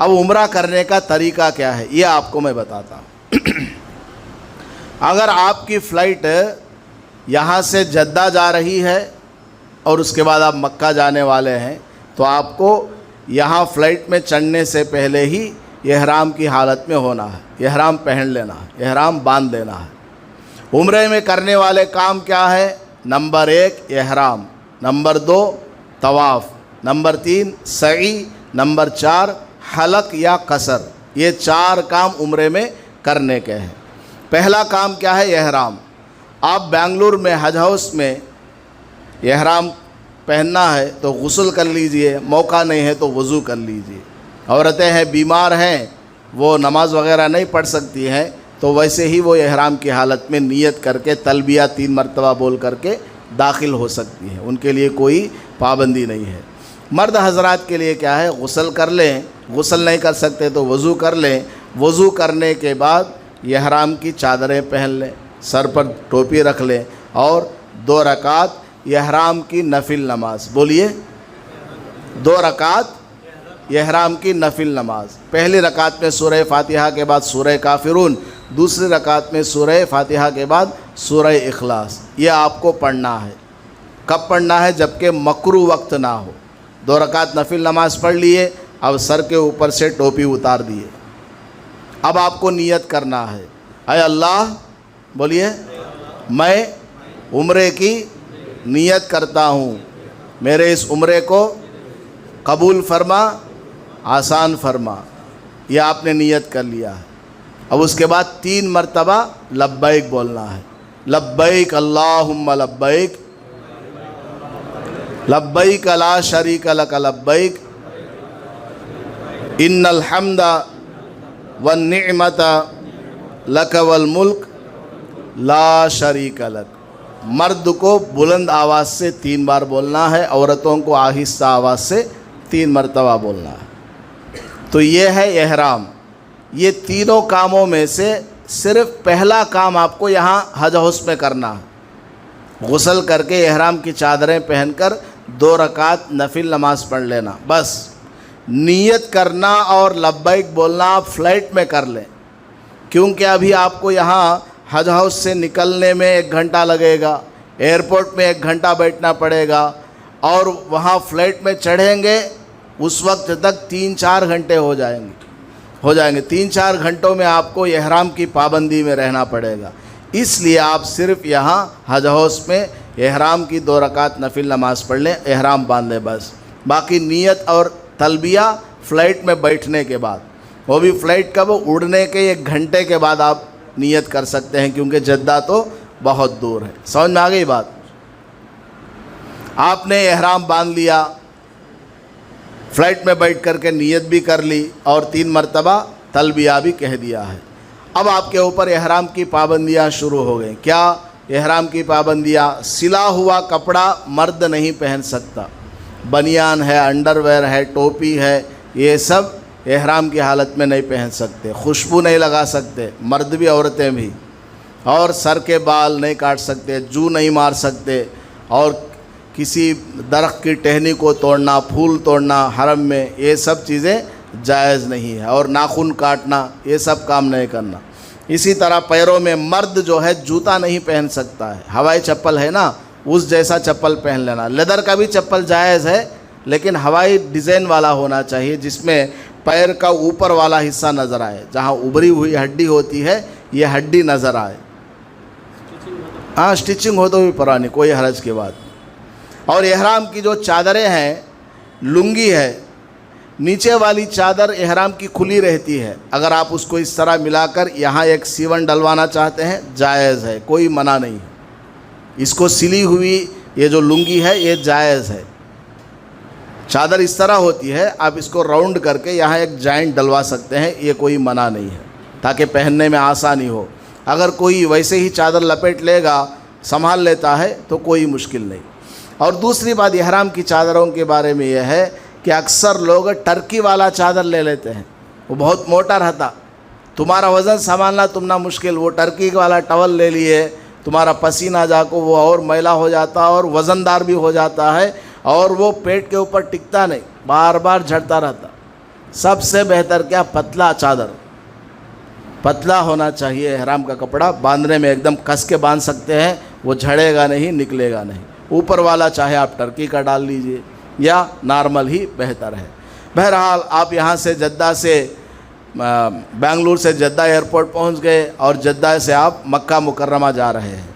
اب عمرہ کرنے کا طریقہ کیا ہے یہ آپ کو میں بتاتا ہوں۔ اگر آپ کی فلائٹ یہاں سے جدہ جا رہی ہے اور اس کے بعد آپ مکہ جانے والے ہیں تو آپ کو یہاں فلائٹ میں چڑھنے سے پہلے ہی احرام کی حالت میں ہونا ہے، احرام پہن لینا ہے، احرام باندھ لینا ہے۔ عمرے میں کرنے والے کام کیا ہے؟ نمبر 1 احرام، نمبر 2 طواف، نمبر 3 سعی، نمبر 4 حلق یا قصر۔ یہ 4 کام عمرے میں کرنے کے ہیں۔ پہلا کام کیا ہے؟ احرام۔ آپ بنگلور میں حج ہاؤس میں احرام پہننا ہے تو غسل کر لیجئے، موقع نہیں ہے تو وضو کر لیجئے۔ عورتیں ہیں، بیمار ہیں، وہ نماز وغیرہ نہیں پڑھ سکتی ہیں تو ویسے ہی وہ احرام کی حالت میں نیت کر کے تلبیہ 3 مرتبہ بول کر کے داخل ہو سکتی ہیں، ان کے لیے کوئی پابندی نہیں ہے۔ مرد حضرات کے لیے کیا ہے؟ غسل کر لیں، غسل نہیں کر سکتے تو وضو کر لیں، وضو کرنے کے بعد احرام کی چادریں پہن لیں، سر پر ٹوپی رکھ لیں اور 2 رکعت احرام کی نفل نماز، بولیے 2 رکعت احرام کی نفل نماز۔ پہلی رکعت میں سورہ فاتحہ کے بعد سورہ کافرون، دوسری رکعت میں سورہ فاتحہ کے بعد سورہ اخلاص۔ یہ آپ کو پڑھنا ہے۔ کب پڑھنا ہے؟ جبکہ مکروہ وقت نہ ہو۔ 2 رکعت نفل نماز پڑھ لیے، اب سر کے اوپر سے ٹوپی اتار دیے۔ اب آپ کو نیت کرنا ہے، اے اللہ، بولیے، میں عمرے کی نیت کرتا ہوں، میرے اس عمرے کو قبول فرما، آسان فرما۔ یہ آپ نے نیت کر لیا ہے۔ اب اس کے بعد 3 مرتبہ لبیک بولنا ہے، لبیک اللہم لبیک، لبیک لا شریک لک لبیک، ان الحمد والنعمت لک والملک لا شریک لک۔ مرد کو بلند آواز سے 3 بار بولنا ہے، عورتوں کو آہستہ آواز سے 3 مرتبہ بولنا ہے۔ تو یہ ہے احرام۔ یہ تینوں کاموں میں سے صرف پہلا کام آپ کو یہاں حج ہاؤس میں کرنا ہے، غسل کر کے احرام کی چادریں پہن کر 2 رکعت نفل نماز پڑھ لینا، بس۔ نیت کرنا اور لبیک بولنا آپ فلائٹ میں کر لیں، کیونکہ ابھی آپ کو یہاں حج ہاؤس سے نکلنے میں 1 گھنٹہ لگے گا، ایئرپورٹ میں 1 گھنٹہ بیٹھنا پڑے گا، اور وہاں فلائٹ میں چڑھیں گے اس وقت تک 3-4 گھنٹے ہو جائیں گے۔ 3-4 گھنٹوں میں آپ کو احرام کی پابندی میں رہنا پڑے گا۔ اس لیے آپ صرف یہاں حج ہاؤس میں احرام کی 2 رکعت نفل نماز پڑھ لیں، احرام باندھ لیں، بس۔ باقی نیت اور تلبیہ فلائٹ میں بیٹھنے کے بعد، وہ بھی فلائٹ کب؟ اڑنے کے 1 گھنٹے کے بعد آپ نیت کر سکتے ہیں، کیونکہ جدہ تو بہت دور ہے۔ سمجھ میں آ گئی بات؟ آپ نے احرام باندھ لیا، فلائٹ میں بیٹھ کر کے نیت بھی کر لی اور 3 مرتبہ تلبیہ بھی کہہ دیا ہے۔ اب آپ کے اوپر احرام کی پابندیاں شروع ہو گئیں۔ کیا احرام کی پابندیاں؟ سلا ہوا کپڑا مرد نہیں پہن سکتا، بنیان ہے، انڈر ویئر ہے، ٹوپی ہے، یہ سب احرام کی حالت میں نہیں پہن سکتے۔ خوشبو نہیں لگا سکتے، مرد بھی عورتیں بھی، اور سر کے بال نہیں کاٹ سکتے، جو نہیں مار سکتے، اور کسی درخت کی ٹہنی کو توڑنا، پھول توڑنا حرم میں، یہ سب چیزیں جائز نہیں ہے، اور ناخن کاٹنا، یہ سب کام نہیں کرنا۔ اسی طرح پیروں میں مرد جو ہے جوتا نہیں پہن سکتا ہے، ہوائی چپل ہے نا، اس جیسا چپل پہن لینا۔ لیدر کا بھی چپل جائز ہے، لیکن ہوائی ڈیزائن والا ہونا چاہیے، جس میں پیر کا اوپر والا حصہ نظر آئے، جہاں ابری ہوئی ہڈی ہوتی ہے یہ ہڈی نظر آئے۔ ہاں، سٹیچنگ ہو تو بھی پرانی، کوئی حرج کی بات۔ اور احرام کی جو چادریں ہیں، لنگی ہے، نیچے والی چادر احرام کی کھلی رہتی ہے، اگر آپ اس کو اس طرح ملا کر یہاں ایک سیون ڈلوانا چاہتے ہیں جائز ہے، کوئی منع نہیں ہے۔ اس کو سلی ہوئی یہ جو لنگی ہے یہ جائز ہے۔ چادر اس طرح ہوتی ہے، آپ اس کو راؤنڈ کر کے یہاں ایک جوائنٹ ڈلوا سکتے ہیں، یہ کوئی منع نہیں ہے، تاکہ پہننے میں آسانی ہو۔ اگر کوئی ویسے ہی چادر لپیٹ لے گا، سنبھال لیتا ہے تو کوئی مشکل نہیں۔ اور دوسری بات احرام کی چادروں کے بارے میں یہ ہے کہ اکثر لوگ ٹرکی والا چادر لے لیتے ہیں، وہ بہت موٹا رہتا، تمہارا وزن سنبھالنا تمنا مشکل، وہ ٹرکی والا ٹاول لے لیے، تمہارا پسینہ جا کو وہ اور میلا ہو جاتا اور وزن دار بھی ہو جاتا ہے، اور وہ پیٹ کے اوپر ٹکتا نہیں، بار بار جھڑتا رہتا۔ سب سے بہتر کیا؟ پتلا چادر، پتلا ہونا چاہیے احرام کا کپڑا، باندھنے میں ایک دم کس کے باندھ سکتے ہیں، وہ جھڑے گا نہیں، نکلے گا نہیں۔ اوپر والا چاہے آپ ٹرکی کا ڈال لیجئے یا نارمل ہی بہتر ہے۔ بہرحال آپ یہاں سے جدہ سے بنگلور سے جدہ ایئرپورٹ پہنچ گئے اور جدہ سے آپ مکہ مکرمہ جا رہے ہیں۔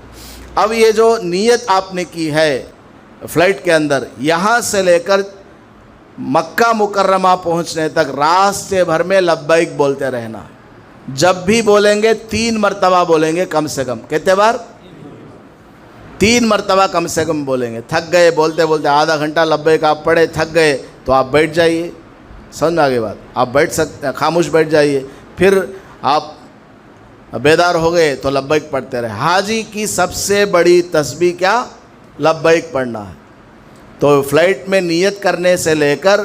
اب یہ جو نیت آپ نے کی ہے فلائٹ کے اندر، یہاں سے لے کر مکہ مکرمہ پہنچنے تک راستے بھر میں لبیک بولتے رہنا۔ جب بھی بولیں گے 3 مرتبہ بولیں گے کم سے کم۔ کتنے بار؟ 3 مرتبہ کم سے کم بولیں گے۔ تھک گئے بولتے بولتے، آدھا گھنٹہ لبیک آپ پڑھے، تھک گئے تو آپ بیٹھ جائیے۔ سمجھ میں آگے بات؟ آپ بیٹھ سکتے ہیں، خاموش بیٹھ جائیے، پھر آپ بیدار ہو گئے تو لبیک پڑھتے رہے۔ حاجی کی سب سے بڑی تسبیح کیا؟ لبیک پڑھنا ہے۔ تو فلائٹ میں نیت کرنے سے لے کر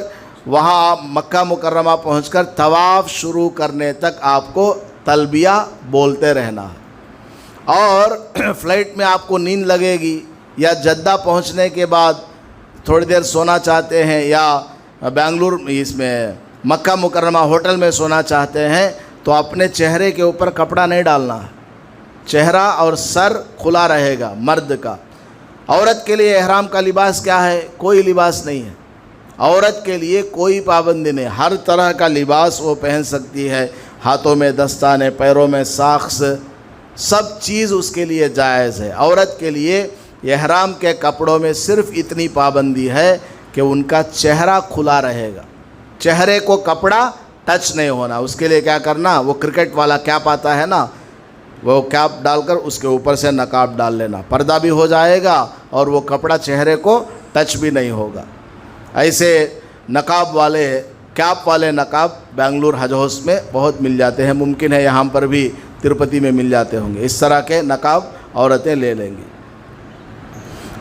وہاں آپ مکہ مکرمہ پہنچ کر طواف شروع کرنے تک آپ کو تلبیہ بولتے رہنا ہے۔ اور فلائٹ میں آپ کو نیند لگے گی یا جدہ پہنچنے کے بعد تھوڑی دیر سونا چاہتے ہیں یا بنگلور اس میں مکہ مکرمہ ہوٹل میں سونا چاہتے ہیں تو اپنے چہرے کے اوپر کپڑا نہیں ڈالنا ہے، چہرہ اور سر کھلا رہے گا مرد کا۔ عورت کے لیے احرام کا لباس کیا ہے؟ کوئی لباس نہیں ہے، عورت کے لیے کوئی پابندی نہیں، ہر طرح کا لباس وہ پہن سکتی ہے، ہاتھوں میں دستانے، پیروں میں ساکس، سب چیز اس کے لیے جائز ہے۔ عورت کے لیے احرام کے کپڑوں میں صرف اتنی پابندی ہے کہ ان کا چہرہ کھلا رہے گا، چہرے کو کپڑا ٹچ نہیں ہونا۔ اس کے لیے کیا کرنا؟ وہ کرکٹ والا کیپ آتا ہے نا، وہ کیپ ڈال کر اس کے اوپر سے نقاب ڈال لینا، پردہ بھی ہو جائے گا اور وہ کپڑا چہرے کو ٹچ بھی نہیں ہوگا۔ ایسے نقاب والے، کیپ والے نقاب بنگلور حج ہاؤس میں بہت مل جاتے ہیں، ممکن ہے یہاں پر بھی تروپتی میں مل جاتے ہوں گے۔ اس طرح کے نقاب عورتیں لے لیں گی۔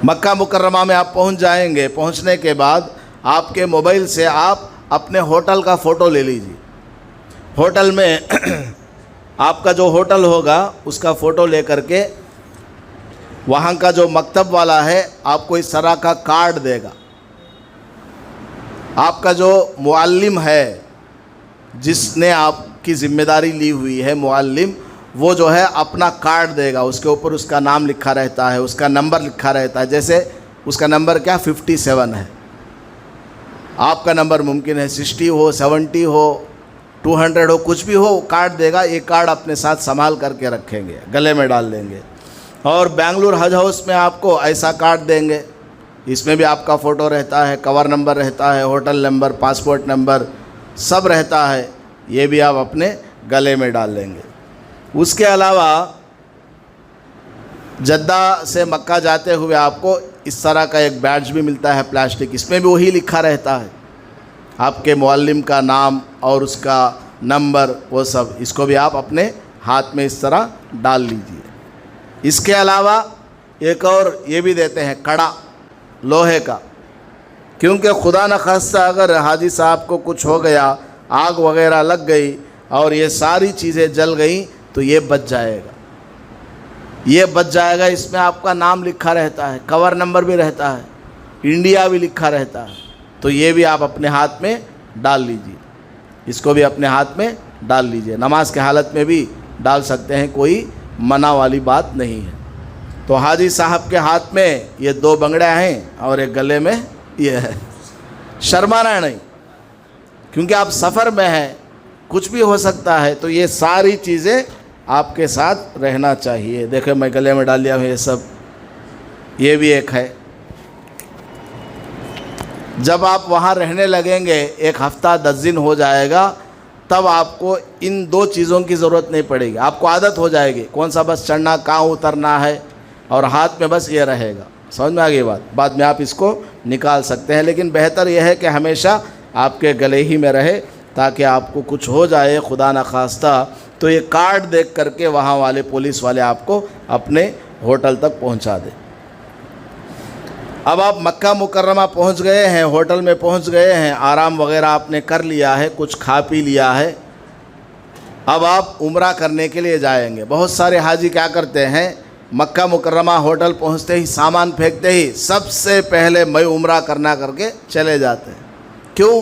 مکہ مکرمہ میں آپ پہنچ جائیں گے، پہنچنے کے بعد آپ کے موبائل سے آپ اپنے ہوٹل کا فوٹو لے لیجیے۔ ہوٹل میں آپ کا جو ہوٹل ہوگا اس کا فوٹو لے کر کے وہاں کا جو مکتب والا ہے آپ کو اس طرح کا کارڈ دے گا۔ آپ کا جو معلم ہے جس نے آپ کی ذمہ داری لی ہوئی ہے، معلم، وہ جو ہے اپنا کارڈ دے گا، اس کے اوپر اس کا نام لکھا رہتا ہے، اس کا نمبر لکھا رہتا ہے۔ جیسے اس کا نمبر کیا 57 ہے، آپ کا نمبر ممکن ہے 60 ہو، 70 ہو، 200 ہو، کچھ بھی ہو، کارڈ دے گا۔ یہ کارڈ اپنے ساتھ سنبھال کر کے رکھیں گے، گلے میں ڈال لیں گے۔ اور بنگلور حج ہاؤس میں آپ کو ایسا کارڈ دیں گے، اس میں بھی آپ کا فوٹو رہتا ہے، کور نمبر رہتا ہے، ہوٹل نمبر، پاسپورٹ نمبر سب رہتا ہے، یہ بھی آپ اپنے گلے میں ڈال لیں گے۔ اس کے علاوہ جدہ سے مکہ جاتے ہوئے آپ کو اس طرح کا ایک بیڈج بھی ملتا ہے پلاسٹک، اس میں بھی وہی لکھا رہتا ہے آپ کے معلم کا نام اور اس کا نمبر، وہ سب، اس کو بھی آپ اپنے ہاتھ میں اس طرح ڈال لیجئے۔ اس کے علاوہ ایک اور یہ بھی دیتے ہیں کڑا لوہے کا، کیونکہ خدا نخواستہ اگر حاجی صاحب کو کچھ ہو گیا، آگ وغیرہ لگ گئی اور یہ ساری چیزیں جل گئیں تو یہ بچ جائے گا، یہ بچ جائے گا۔ اس میں آپ کا نام لکھا رہتا ہے، کور نمبر بھی رہتا ہے، انڈیا بھی لکھا رہتا ہے، تو یہ بھی آپ اپنے ہاتھ میں ڈال لیجئے، اس کو بھی اپنے ہاتھ میں ڈال لیجئے۔ نماز کے حالت میں بھی ڈال سکتے ہیں، کوئی منع والی بات نہیں ہے۔ تو حاجی صاحب کے ہاتھ میں یہ 2 بنگڑیاں ہیں اور ایک گلے میں یہ ہے، شرمانا نہیں، کیونکہ آپ سفر میں ہیں، کچھ بھی ہو سکتا ہے، تو یہ ساری چیزیں آپ کے ساتھ رہنا چاہیے۔ دیکھیں میں گلے میں ڈال لیا ہوں یہ سب، یہ بھی ایک ہے۔ جب آپ وہاں رہنے لگیں گے، 1 ہفتہ 10 دن ہو جائے گا، تب آپ کو ان 2 چیزوں کی ضرورت نہیں پڑے گی، آپ کو عادت ہو جائے گی، کون سا بس چڑھنا، کہاں اترنا ہے، اور ہاتھ میں بس یہ رہے گا۔ سمجھ میں آ گئی بات؟ بعد میں آپ اس کو نکال سکتے ہیں، لیکن بہتر یہ ہے کہ ہمیشہ آپ کے گلے ہی میں رہے، تاکہ آپ کو کچھ ہو جائے خدا نخواستہ تو یہ کارڈ دیکھ کر کے وہاں والے پولیس والے آپ کو اپنے ہوٹل تک پہنچا دیں۔ اب آپ مکہ مکرمہ پہنچ گئے ہیں، ہوٹل میں پہنچ گئے ہیں، آرام وغیرہ آپ نے کر لیا ہے، کچھ کھا پی لیا ہے، اب آپ عمرہ کرنے کے لیے جائیں گے۔ بہت سارے حاجی کیا کرتے ہیں، مکہ مکرمہ ہوٹل پہنچتے ہی، سامان پھینکتے ہی سب سے پہلے میں عمرہ کرنا کر کے چلے جاتے ہیں۔ کیوں؟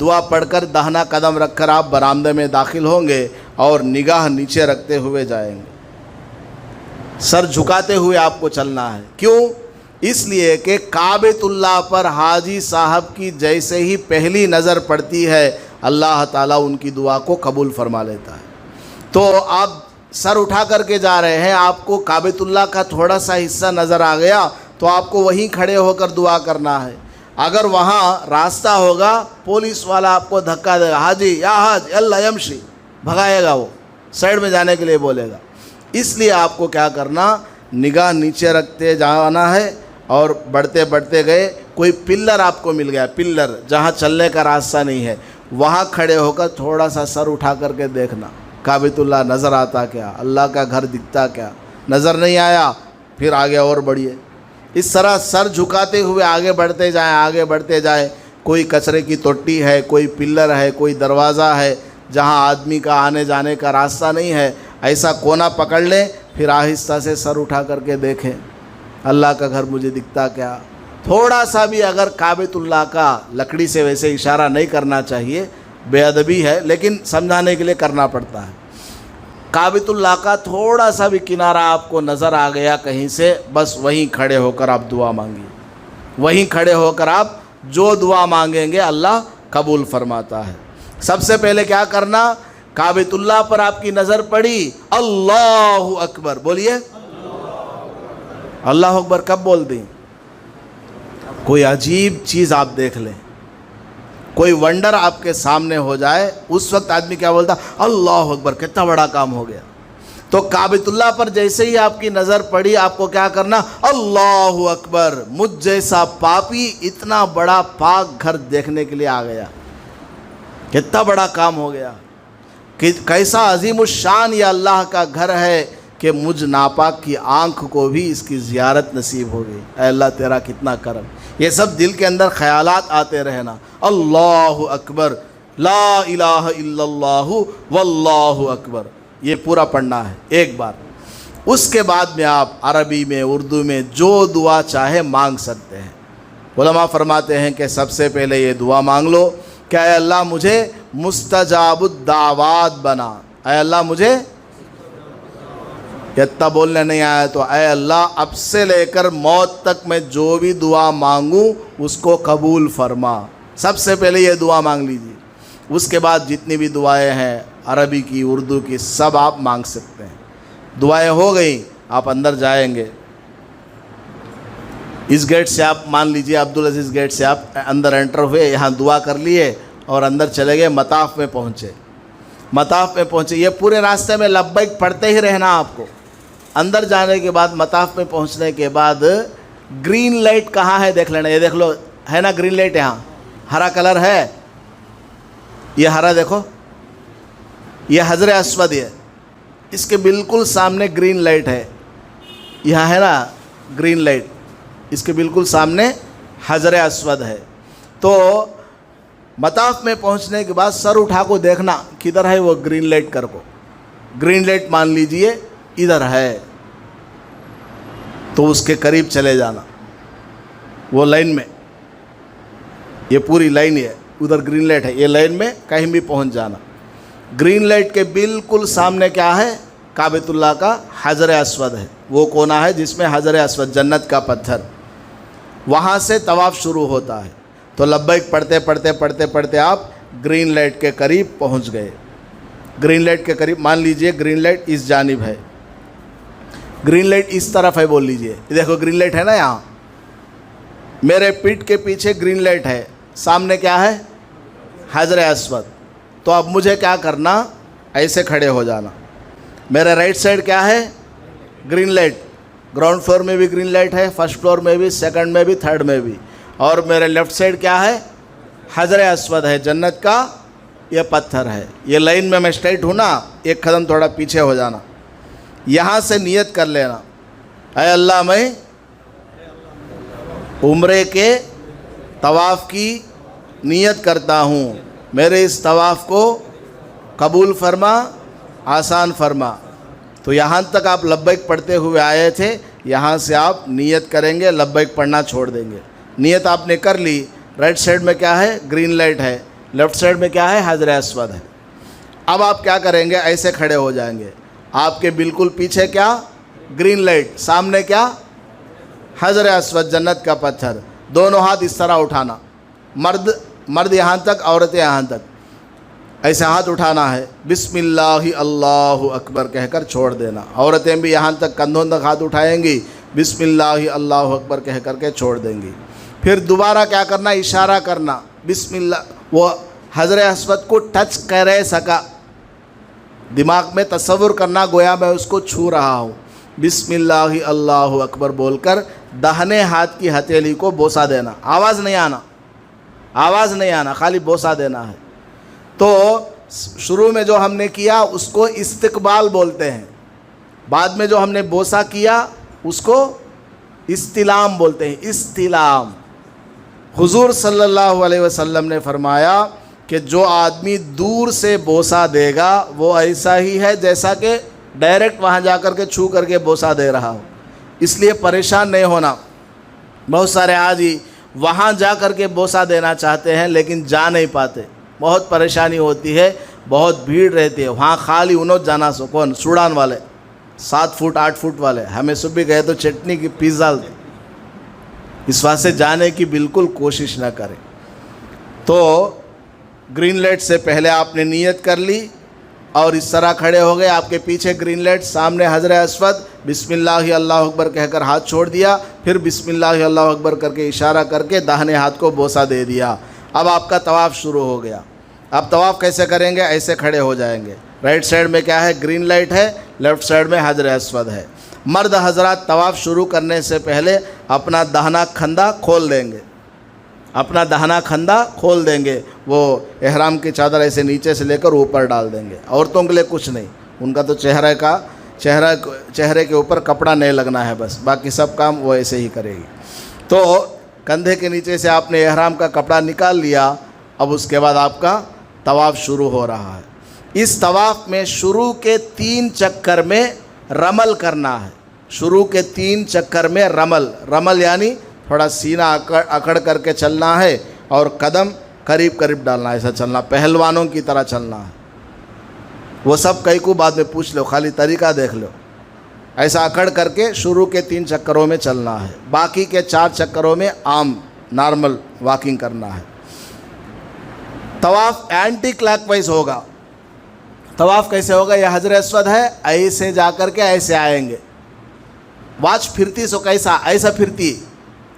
دعا پڑھ کر داہنا قدم رکھ کر آپ برآمدے میں داخل ہوں گے اور نگاہ نیچے رکھتے ہوئے جائیں گے، سر جھکاتے ہوئے آپ کو چلنا ہے۔ کیوں؟ اس لیے کہ کعبۃ اللہ پر حاجی صاحب کی جیسے ہی پہلی نظر پڑتی ہے اللہ تعالیٰ ان کی دعا کو قبول فرما لیتا ہے۔ تو آپ سر اٹھا کر کے جا رہے ہیں، آپ کو کعبۃ اللہ کا تھوڑا سا حصہ نظر آ گیا تو آپ کو وہیں کھڑے ہو کر دعا کرنا ہے۔ اگر وہاں راستہ ہوگا، پولیس والا آپ کو دھکا دے گا، حاجی یا حاج اللہ یمشی، بھگائے گا، وہ سائڈ میں جانے کے لیے بولے گا۔ اس لیے آپ کو کیا کرنا، نگاہ نیچے رکھتے جانا ہے اور بڑھتے بڑھتے گئے، کوئی پلر آپ کو مل گیا، پلر جہاں چلنے کا راستہ نہیں ہے، وہاں کھڑے ہو کر تھوڑا سا سر اٹھا کر کے دیکھنا کعبۃ اللہ نظر آتا کیا، اللہ کا گھر دکھتا کیا، نظر نہیں آیا پھر آگے اور بڑھیے۔ اس طرح سر جھکاتے ہوئے آگے بڑھتے جائیں، آگے بڑھتے جائیں۔ کوئی کچرے کی توٹی ہے، کوئی پلر ہے، کوئی دروازہ ہے جہاں آدمی کا آنے جانے کا راستہ نہیں ہے، ایسا کونا پکڑ لیں، پھر آہستہ سے سر اٹھا کر کے دیکھیں اللہ کا گھر مجھے دکھتا کیا۔ تھوڑا سا بھی اگر کعبۃ اللہ کا لکڑی سے ویسے اشارہ نہیں کرنا چاہیے، بے ادبی ہے، لیکن سمجھانے کے لیے کرنا پڑتا ہے۔ کعبۃ اللہ کا تھوڑا سا بھی کنارہ آپ کو نظر آ گیا کہیں سے، بس وہیں کھڑے ہو کر آپ دعا مانگیے، وہیں کھڑے ہو کر آپ جو دعا مانگیں گے اللہ قبول فرماتا ہے۔ سب سے پہلے کیا کرنا، کعبۃ اللہ پر آپ کی نظر پڑی، اللہ اکبر بولیے۔ اللہ اکبر کب بول دیں؟ کوئی عجیب چیز آپ دیکھ لیں، کوئی ونڈر آپ کے سامنے ہو جائے، اس وقت آدمی کیا بولتا، اللہ اکبر، کتنا بڑا کام ہو گیا۔ تو کعبۃ اللہ پر جیسے ہی آپ کی نظر پڑی، آپ کو کیا کرنا، اللہ اکبر، مجھ جیسا پاپی اتنا بڑا پاک گھر دیکھنے کے لیے آ گیا، کتنا بڑا کام ہو گیا، کیسا عظیم الشان یہ اللہ کا گھر ہے کہ مجھ ناپاک کی آنکھ کو بھی اس کی زیارت نصیب ہو گئی، اے اللہ تیرا کتنا کرم۔ یہ سب دل کے اندر خیالات آتے رہنا، اللہ اکبر، لا الہ الا اللہ واللہ اکبر، یہ پورا پڑھنا ہے ایک بار۔ اس کے بعد میں آپ عربی میں، اردو میں جو دعا چاہے مانگ سکتے ہیں۔ علماء فرماتے ہیں کہ سب سے پہلے یہ دعا مانگ لو کہ اے اللہ مجھے مستجاب الدعوات بنا، اے اللہ مجھے، اتنا بولنے نہیں آیا تو اے اللہ اب سے لے کر موت تک میں جو بھی دعا مانگوں اس کو قبول فرما۔ سب سے پہلے یہ دعا مانگ لیجیے، اس کے بعد جتنی بھی دعائیں ہیں عربی کی، اردو کی، سب آپ مانگ سکتے ہیں۔ دعائیں ہو گئیں، آپ اندر جائیں گے، اس گیٹ سے آپ مان لیجیے عبدالعزیز گیٹ سے آپ اندر انٹر ہوئے، یہاں دعا کر لیے اور اندر چلے گئے، مطاف میں پہنچے، مطاف میں پہنچے، یہ پورے راستے میں لبیک پڑھتے ہی رہنا آپ کو۔ اندر جانے کے بعد، مطاف میں پہنچنے کے بعد گرین لائٹ کہاں ہے دیکھ لینا، یہ دیکھ لو ہے نا گرین لائٹ، یہاں ہرا کلر ہے، یہ ہرا دیکھو، یہ حجر اسود ہے، اس کے بالکل سامنے گرین لائٹ ہے، یہاں ہے نا گرین لائٹ، اس کے بالکل سامنے حجر اسود ہے۔ تو مطاف میں پہنچنے کے بعد سر اٹھا کو دیکھنا کدھر ہے وہ گرین لائٹ، کر کو گرین لائٹ مان لیجئے ادھر ہے، تو اس کے قریب چلے جانا، وہ لائن میں، یہ پوری لائن ہے، ادھر گرین لائٹ ہے، یہ لائن میں کہیں بھی پہنچ جانا۔ گرین لائٹ کے بالکل سامنے کیا ہے، کعبۃ اللہ کا حجر اسود ہے، وہ کونا ہے جس میں حجر اسود جنت کا پتھر، وہاں سے طواف شروع ہوتا ہے۔ تو لبیک پڑھتے پڑھتے پڑھتے پڑھتے آپ گرین لائٹ کے قریب پہنچ گئے۔ گرین لائٹ کے قریب مان لیجئے گرین لائٹ اس جانب ہے، گرین لائٹ اس طرف ہے، بول لیجئے دیکھو گرین لائٹ ہے نا، یہاں میرے پیٹھ کے پیچھے گرین لائٹ ہے، سامنے کیا ہے، حجر اسود۔ تو اب مجھے کیا کرنا، ایسے کھڑے ہو جانا، میرے رائٹ سائڈ کیا ہے، گرین لائٹ، گراؤنڈ فلور میں بھی گرین لائٹ ہے، فرسٹ فلور میں بھی، سیکنڈ میں بھی، تھرڈ میں بھی، اور میرے لیفٹ سائڈ کیا ہے، حجر اسود ہے، جنت کا یہ پتھر ہے۔ یہ لائن میں اسٹریٹ ہوں نا، ایک قدم تھوڑا پیچھے ہو جانا، یہاں سے نیت کر لینا، اے اللہ میں عمرے کے طواف کی نیت کرتا ہوں، میرے اس طواف کو قبول فرما، آسان فرما۔ تو یہاں تک آپ لبیک پڑھتے ہوئے آئے تھے، یہاں سے آپ نیت کریں گے، لبیک پڑھنا چھوڑ دیں گے۔ نیت آپ نے کر لی، رائٹ سائڈ میں کیا ہے، گرین لائٹ ہے، لیفٹ سائڈ میں کیا ہے؟ حجر اسود ہے۔ اب آپ کیا کریں گے؟ ایسے کھڑے ہو جائیں گے، آپ کے بالکل پیچھے کیا؟ گرین لائٹ، سامنے کیا؟ حجر اسود، جنت کا پتھر، دونوں ہاتھ اس طرح اٹھانا، مرد یہاں تک، عورتیں یہاں تک، ایسے ہاتھ اٹھانا ہے، بسم اللہ اللہ اکبر کہہ کر چھوڑ دینا۔ عورتیں بھی یہاں تک کندھوں تک ہاتھ اٹھائیں گی، بسم اللہ اللہ اکبر کہہ کر کے چھوڑ دیں گی۔ پھر دوبارہ کیا کرنا؟ اشارہ کرنا، بسم اللہ، وہ حجر اسود کو ٹچ کرے سکا، دماغ میں تصور کرنا گویا میں اس کو چھو رہا ہوں، بسم اللہ اللہ اکبر بول کر داہنے ہاتھ کی ہتھیلی کو بوسہ دینا، آواز نہیں آنا، خالی بوسہ دینا ہے۔ تو شروع میں جو ہم نے کیا اس کو استقبال بولتے ہیں، بعد میں جو ہم نے بوسہ کیا اس کو استلام بولتے ہیں، استلام۔ حضور صلی اللہ علیہ وسلم نے فرمایا کہ جو آدمی دور سے بوسہ دے گا وہ ایسا ہی ہے جیسا کہ ڈائریکٹ وہاں جا کر کے چھو کر کے بوسہ دے رہا ہو، اس لیے پریشان نہیں ہونا۔ بہت سارے آج ہی وہاں جا کر کے بوسہ دینا چاہتے ہیں لیکن جا نہیں پاتے، بہت پریشانی ہوتی ہے، بہت بھیڑ رہتی ہے وہاں، خالی انہوں جانا سو کون؟ سوڈان والے 7 فٹ 8 فٹ والے، ہمیں صبح بھی گئے تو چٹنی کی پیزا دے، اس واسطے جانے کی بالکل کوشش نہ کریں۔ تو گرین لائٹ سے پہلے آپ نے نیت کر لی اور اس طرح کھڑے ہو گئے، آپ کے پیچھے گرین لائٹ، سامنے حجر اسود، بسم اللہ اللہ اکبر کہہ کر ہاتھ چھوڑ دیا، پھر بسم اللہ اللہ اکبر کر کے اشارہ کر کے داہنے ہاتھ کو بوسہ دے دیا۔ اب آپ کا طواف شروع ہو گیا۔ اب طواف کیسے کریں گے؟ ایسے کھڑے ہو جائیں گے، رائٹ سائڈ میں کیا ہے؟ گرین لائٹ ہے، لیفٹ سائڈ میں حجر اسود ہے۔ مرد حضرات طواف شروع کرنے سے پہلے اپنا داہنا کھندا کھول دیں گے، اپنا داہنا کھندا کھول دیں گے، وہ احرام کی چادر ایسے نیچے سے لے کر اوپر ڈال دیں گے۔ عورتوں کے لیے کچھ نہیں، ان کا تو چہرے کے اوپر کپڑا نہیں لگنا ہے بس، باقی سب کام وہ ایسے ہی کرے گی۔ تو کندھے کے نیچے سے آپ نے احرام کا کپڑا نکال لیا، اب اس کے بعد آپ کا طواف شروع ہو رہا ہے۔ اس طواف میں شروع کے 3 چکر میں رمل کرنا ہے، شروع کے 3 چکر میں رمل یعنی تھوڑا سینہ اکڑ کر کے چلنا ہے اور قدم قریب قریب ڈالنا ہے، ایسا چلنا، پہلوانوں کی طرح چلنا ہے۔ وہ سب کئی کو بعد میں پوچھ لو، خالی طریقہ دیکھ لو، ایسا اکڑ کر کے شروع کے 3 چکروں میں چلنا ہے، باقی کے 4 چکروں میں عام نارمل واکنگ کرنا ہے۔ طواف اینٹی کلاک وائز ہوگا۔ طواف کیسے ہوگا؟ یہ حجر اسود ہے، ایسے جا کر کے ایسے آئیں گے، واچ پھرتی سو کیسا؟ ایسا پھرتی،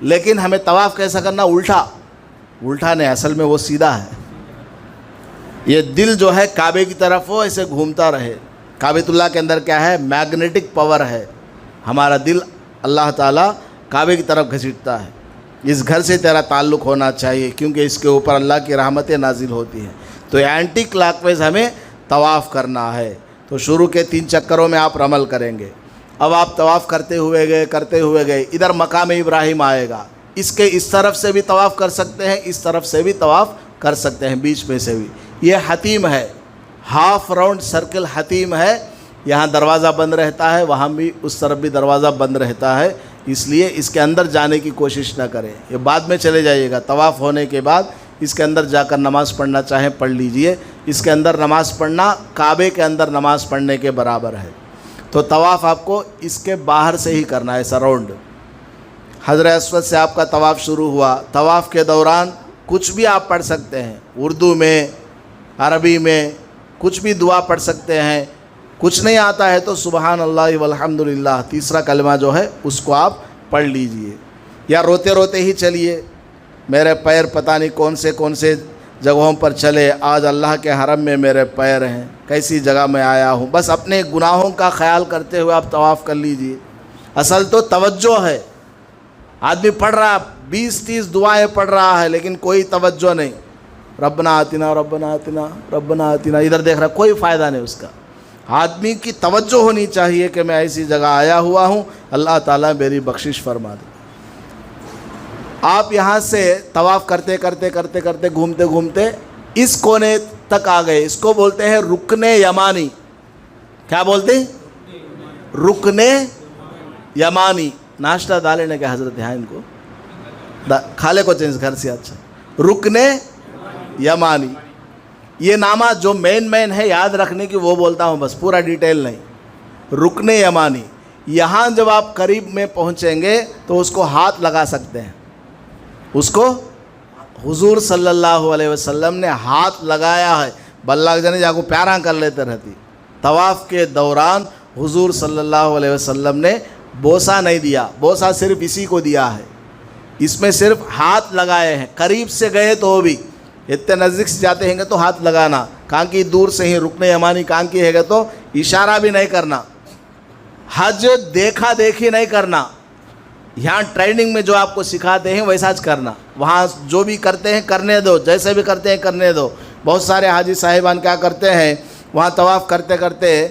لیکن ہمیں طواف کیسا کرنا؟ الٹا نہیں، اصل میں وہ سیدھا ہے۔ یہ دل جو ہے کعبے کی طرف ہو، ایسے گھومتا رہے۔ کعبۃ اللہ کے اندر کیا ہے؟ میگنیٹک پاور ہے، ہمارا دل اللہ تعالیٰ کعبے کی طرف گھسیٹتا ہے۔ اس گھر سے تیرا تعلق ہونا چاہیے کیونکہ اس کے اوپر اللہ کی رحمتیں نازل ہوتی ہیں۔ تو اینٹی کلاک وائز ہمیں طواف کرنا ہے۔ تو شروع کے 3 چکروں میں آپ رمل کریں گے۔ اب آپ طواف کرتے ہوئے گئے، ادھر مقام ابراہیم آئے گا، اس کے اس طرف سے بھی طواف کر سکتے ہیں، اس طرف سے بھی طواف کر سکتے ہیں، بیچ میں سے بھی۔ یہ حتیم ہے، ہاف راؤنڈ سرکل حتیم ہے، یہاں دروازہ بند رہتا ہے، وہاں بھی اس طرف بھی دروازہ بند رہتا ہے، اس لیے اس کے اندر جانے کی کوشش نہ کریں، یہ بعد میں چلے جائیے گا۔ طواف ہونے کے بعد اس کے اندر جا کر نماز پڑھنا چاہیں پڑھ لیجئے، اس کے اندر نماز پڑھنا کعبے کے اندر نماز پڑھنے کے برابر ہے۔ تو طواف آپ کو اس کے باہر سے ہی کرنا ہے، سراؤنڈ۔ حجر اسود سے آپ کا طواف شروع ہوا، طواف کے دوران کچھ بھی آپ پڑھ سکتے ہیں، اردو میں، عربی میں، کچھ بھی دعا پڑھ سکتے ہیں۔ کچھ نہیں آتا ہے تو سبحان اللہ والحمدللہ، تیسرا کلمہ جو ہے اس کو آپ پڑھ لیجئے، یا روتے روتے ہی چلیے۔ میرے پیر پتہ نہیں کون سے جگہوں پر چلے، آج اللہ کے حرم میں میرے پیر ہیں، کیسی جگہ میں آیا ہوں، بس اپنے گناہوں کا خیال کرتے ہوئے آپ طواف کر لیجئے۔ اصل تو توجہ ہے، آدمی پڑھ رہا 20-30 دعائیں پڑھ رہا ہے لیکن کوئی توجہ نہیں، ربنا آتنا ربنا آتنا ربنا آتنا، ادھر دیکھ رہا، کوئی فائدہ نہیں اس کا۔ آدمی کی توجہ ہونی چاہیے کہ میں ایسی جگہ آیا ہوا ہوں، اللہ تعالیٰ میری بخشش فرما دے۔ آپ یہاں سے طواف کرتے گھومتے اس کونے تک آ گئے، اس کو بولتے ہیں رکن یمانی۔ کیا بولتے ہیں؟ رکن یمانی۔ ناشتہ ڈالے نے کہ حضرت یہاں ان کو کھالے کو چینج گھر سے، اچھا رکن یمانی۔ یہ نامہ جو مین ہے یاد رکھنے کی وہ بولتا ہوں بس، پورا ڈیٹیل نہیں. رکن یمانی، یہاں جب آپ قریب میں پہنچیں گے تو اس کو ہاتھ لگا سکتے ہیں. اس کو حضور صلی اللہ علیہ وسلم نے ہاتھ لگایا ہے. بلّہ جانے جا کو پیارا کر لیتے رہتی. طواف کے دوران حضور صلی اللہ علیہ وسلم نے بوسہ نہیں دیا، بوسہ صرف اسی کو دیا ہے. اس میں صرف ہاتھ لگائے ہیں. قریب سے گئے تو بھی، اتنے نزدیک سے جاتے ہیں گے تو ہاتھ لگانا. کہاں کی دور سے ہی رکن یمانی کہاں کی ہے گا تو اشارہ بھی نہیں کرنا. حج دیکھا دیکھی نہیں کرنا. یہاں ٹریننگ میں جو آپ کو سکھاتے ہیں ویسا کرنا. وہاں جو بھی کرتے ہیں کرنے دو، جیسے بھی کرتے ہیں کرنے دو. بہت سارے حاجی صاحبان کیا کرتے ہیں، وہاں طواف کرتے کرتے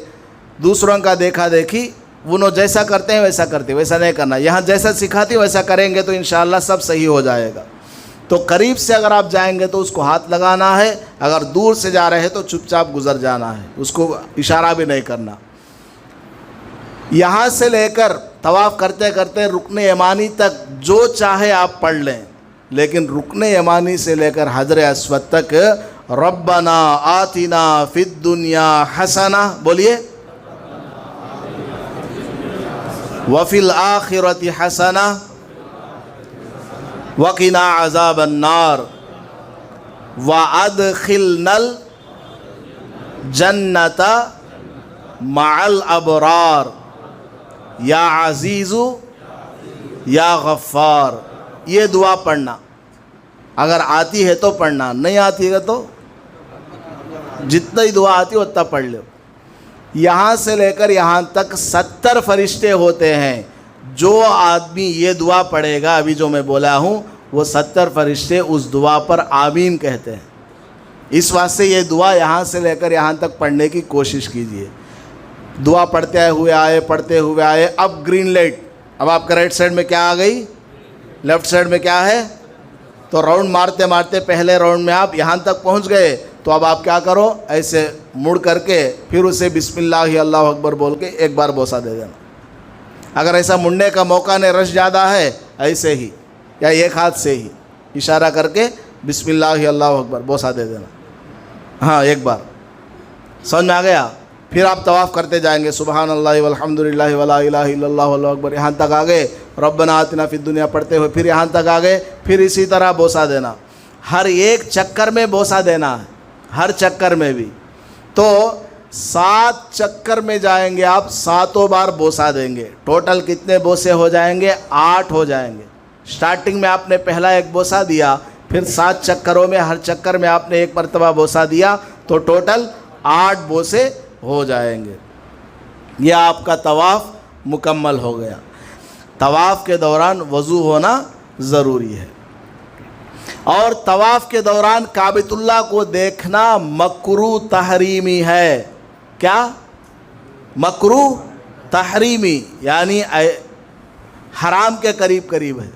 دوسروں کا دیکھا دیکھی، وہ جیسا کرتے ہیں ویسا کرتے، ویسا نہیں کرنا. یہاں جیسا سکھاتی ویسا کریں گے تو انشاءاللہ سب صحیح ہو جائے گا. تو قریب سے اگر آپ جائیں گے تو اس کو ہاتھ لگانا ہے. اگر دور سے جا رہے ہیں تو چپ چاپ گزر جانا ہے، اس کو اشارہ بھی نہیں کرنا. یہاں سے لے کر طواف کرتے کرتے رکن یمانی تک جو چاہے آپ پڑھ لیں، لیکن رکن یمانی سے لے کر حجر اسود تک ربنا آتنا فی الدنیا حسنہ، بولیے، وفی الآخرۃ حسنہ وقنا عذاب النار وادخلنا الجنۃ مع الابرار یا عزیز یا غفار. یہ دعا پڑھنا، اگر آتی ہے تو پڑھنا، نہیں آتی ہے تو جتنا ہی دعا آتی ہے اتنا پڑھ لو. یہاں سے لے کر یہاں تک 70 فرشتے ہوتے ہیں. جو آدمی یہ دعا پڑھے گا ابھی جو میں بولا ہوں، وہ 70 فرشتے اس دعا پر آمین کہتے ہیں. اس واسطے یہ دعا یہاں سے لے کر یہاں تک پڑھنے کی کوشش کیجیے. دعا پڑھتے ہوئے آئے. اب گرین لائٹ، اب آپ کا رائٹ سائڈ میں کیا آ گئی، لیفٹ سائڈ میں کیا ہے. تو راؤنڈ مارتے مارتے پہلے راؤنڈ میں آپ یہاں تک پہنچ گئے. تو اب آپ کیا کرو، ایسے مڑ کر کے پھر اسے بسم اللہ اللہ اکبر بول کے ایک بار بوسہ دے دینا. اگر ایسا مڑنے کا موقع نہیں، رش زیادہ ہے، ایسے ہی یا ایک ہاتھ سے ہی اشارہ کر کے بسم اللہ اللہ اکبر بوسہ دے دینا. ہاں ایک بار سمجھ میں آ گیا. پھر آپ طواف کرتے جائیں گے، سبحان اللہ والحمد للہ ولا الہ الا اللہ واللہ اکبر. یہاں تک آ گئے، ربنا آتنا فی الدنیا پڑھتے ہوئے پھر یہاں تک آ گئے. پھر اسی طرح بوسہ دینا، ہر ایک چکر میں بوسہ دینا ہے، ہر چکر میں بھی. تو 7 چکر میں جائیں گے آپ، 7 بار بوسہ دیں گے. ٹوٹل کتنے بوسے ہو جائیں گے، 8 ہو جائیں گے. سٹارٹنگ میں آپ نے پہلا ایک بوسہ دیا، پھر 7 چکروں میں ہر چکر میں آپ نے ایک مرتبہ بوسہ دیا، تو ٹوٹل 8 بوسے ہو جائیں گے. یہ آپ کا طواف مکمل ہو گیا. طواف کے دوران وضو ہونا ضروری ہے. اور طواف کے دوران کعبۃ اللہ کو دیکھنا مکروہ تحریمی ہے. کیا مکروہ تحریمی، یعنی حرام کے قریب قریب ہے.